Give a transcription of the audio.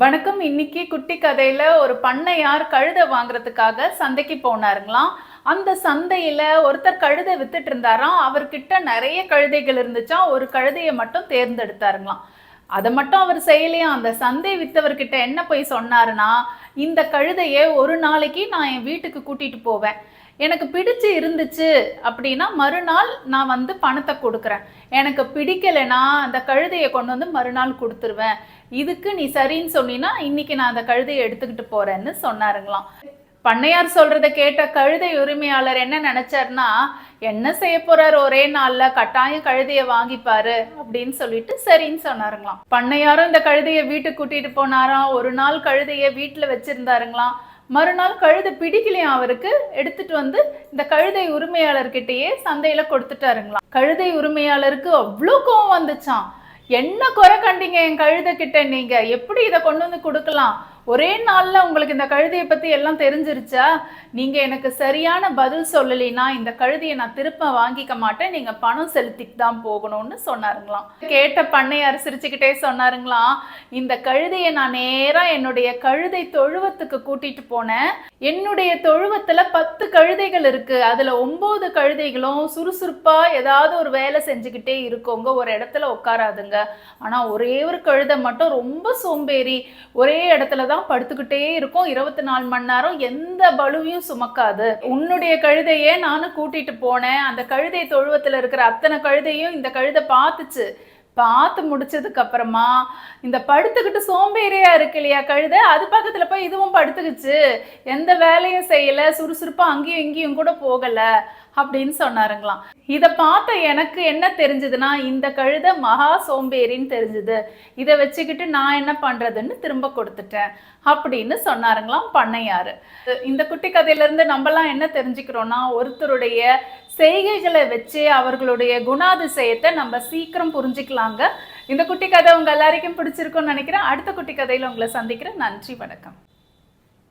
வணக்கம். இன்னைக்கு குட்டி கதையில ஒரு பண்ணையார் கழுதை வாங்குறதுக்காக சந்தைக்கு போனாருங்களாம். அந்த சந்தையில ஒருத்தர் கழுதை வித்துட்டு இருந்தாராம். அவர்கிட்ட நிறைய கழுதைகள் இருந்துச்சாம். ஒரு கழுதையை மட்டும் தேர்ந்தெடுத்தாருங்களாம். அதை மட்டும் அவர் செய்யலையா, அந்த சந்தை வித்தவர்கிட்ட என்ன போய் சொன்னாருன்னா, இந்த கழுதையை ஒரு நாளைக்கு நான் என் வீட்டுக்கு கூட்டிட்டு போவேன், எனக்கு பிடிச்சு இருந்துச்சு அப்படின்னா மறுநாள் நான் வந்து பணத்தை கொடுக்குறேன், எனக்கு பிடிக்கலைன்னா அந்த கழுதையை கொண்டு வந்து மறுநாள் கொடுத்துருவேன், இதுக்கு நீ சரின்னு சொன்னீன்னா இன்னைக்கு நான் அந்த கழுதையை எடுத்துக்கிட்டு போறேன்னு சொன்னாருங்களாம். பண்ணையார் சொல்றத கேட்ட கழுதை உரிமையாளர் என்ன நினைச்சாருன்னா, என்ன செய்ய போறாரு, ஒரே நாள்ல கட்டாயம் கழுதையை வாங்கிப்பாரு அப்படின்னு சொல்லிட்டு சரின்னு சொன்னாருங்களாம். பண்ணையாரும் இந்த கழுதையை வீட்டுக்கு கூட்டிட்டு போனாராம். ஒரு நாள் கழுதையை வீட்டுல வச்சிருந்தாருங்களாம். மறுநாள் கழுதை பிடிக்கலையும் அவருக்கு, எடுத்துட்டு வந்து இந்த கழுதை உரிமையாளர்கிட்டயே சந்தையில கொடுத்துட்டாருங்களாம். கழுதை உரிமையாளருக்கு அவ்வளோ கோவம் வந்துச்சான். என்ன குறை கண்டீங்க என் கழுதை கிட்ட, நீங்க எப்படி இதை கொண்டு வந்து கொடுக்கலாம், ஒரே நாள்ல உங்களுக்கு இந்த கழுதையை பத்தி எல்லாம் தெரிஞ்சிருச்சா, நீங்க எனக்கு சரியான பதில் சொல்லலைன்னா இந்த கழுதையை நான் திருப்ப வாங்கிக்க மாட்டேன், நீங்க பணம் செலுத்திட்டு தான் போகணும்னு சொன்னாருங்களாம். கேட்ட பண்ணையார் சிரிச்சுக்கிட்டே சொன்னாருங்களாம், இந்த கழுதையை நான் நேரா என்னுடைய கழுதை தொழுவத்துக்கு கூட்டிட்டு போனேன். என்னுடைய தொழுவத்துல 10 கழுதைகள் இருக்கு, அதுல 9 கழுதைகளும் சுறுசுறுப்பா ஏதாவது ஒரு வேலை செஞ்சுக்கிட்டே இருக்கோங்க, ஒரு இடத்துல உட்காராதுங்க. ஆனா ஒரே ஒரு கழுதை மட்டும் ரொம்ப சோம்பேறி, ஒரே இடத்துலதான் படுத்துக்கிட்டே இருக்கும், 24 மணி நேரம் எந்த பலுவையும் சுமக்காது. உன்னுடைய கழுதையே நானும் கூட்டிட்டு போனேன், அந்த கழுதை தொழுவத்துல இருக்கிற அத்தனை கழுதையும் இந்த கழுதை பார்த்துச்சு. பார்த்து முடிச்சதுக்கு அப்புறமா இந்த படுத்துக்கிட்டு சோம்பேறியா இருக்கு இல்லையா கழுதை, அது பக்கத்துல போய் இதுவும் படுத்துக்குச்சு, எந்த வேலையும் செய்யல, சுறுசுறுப்பா அங்கேயும் இங்கேயும் கூட போகல அப்படின்னு சொன்னாருங்களாம். இதை பார்த்த எனக்கு என்ன தெரிஞ்சதுன்னா, இந்த கழுதை மகா சோம்பேறின்னு தெரிஞ்சுது, இதை வச்சுக்கிட்டு நான் என்ன பண்றதுன்னு திரும்ப கொடுத்துட்டேன் அப்படின்னு சொன்னாருங்களாம் பண்ணையாரு. இந்த குட்டி கதையில இருந்து நம்மலாம் என்ன தெரிஞ்சுக்கிறோம்னா, ஒருத்தருடைய செய்கைகளை வச்சு அவர்களுடைய குணாதிசயத்தை நம்ம சீக்கிரம் புரிஞ்சுக்கலாங்க. இந்த குட்டி கதை உங்க எல்லாருக்கும் பிடிச்சிருக்கும்னு நினைக்கிறேன். அடுத்த குட்டி கதையில உங்களை சந்திக்கிறேன். நன்றி, வணக்கம்.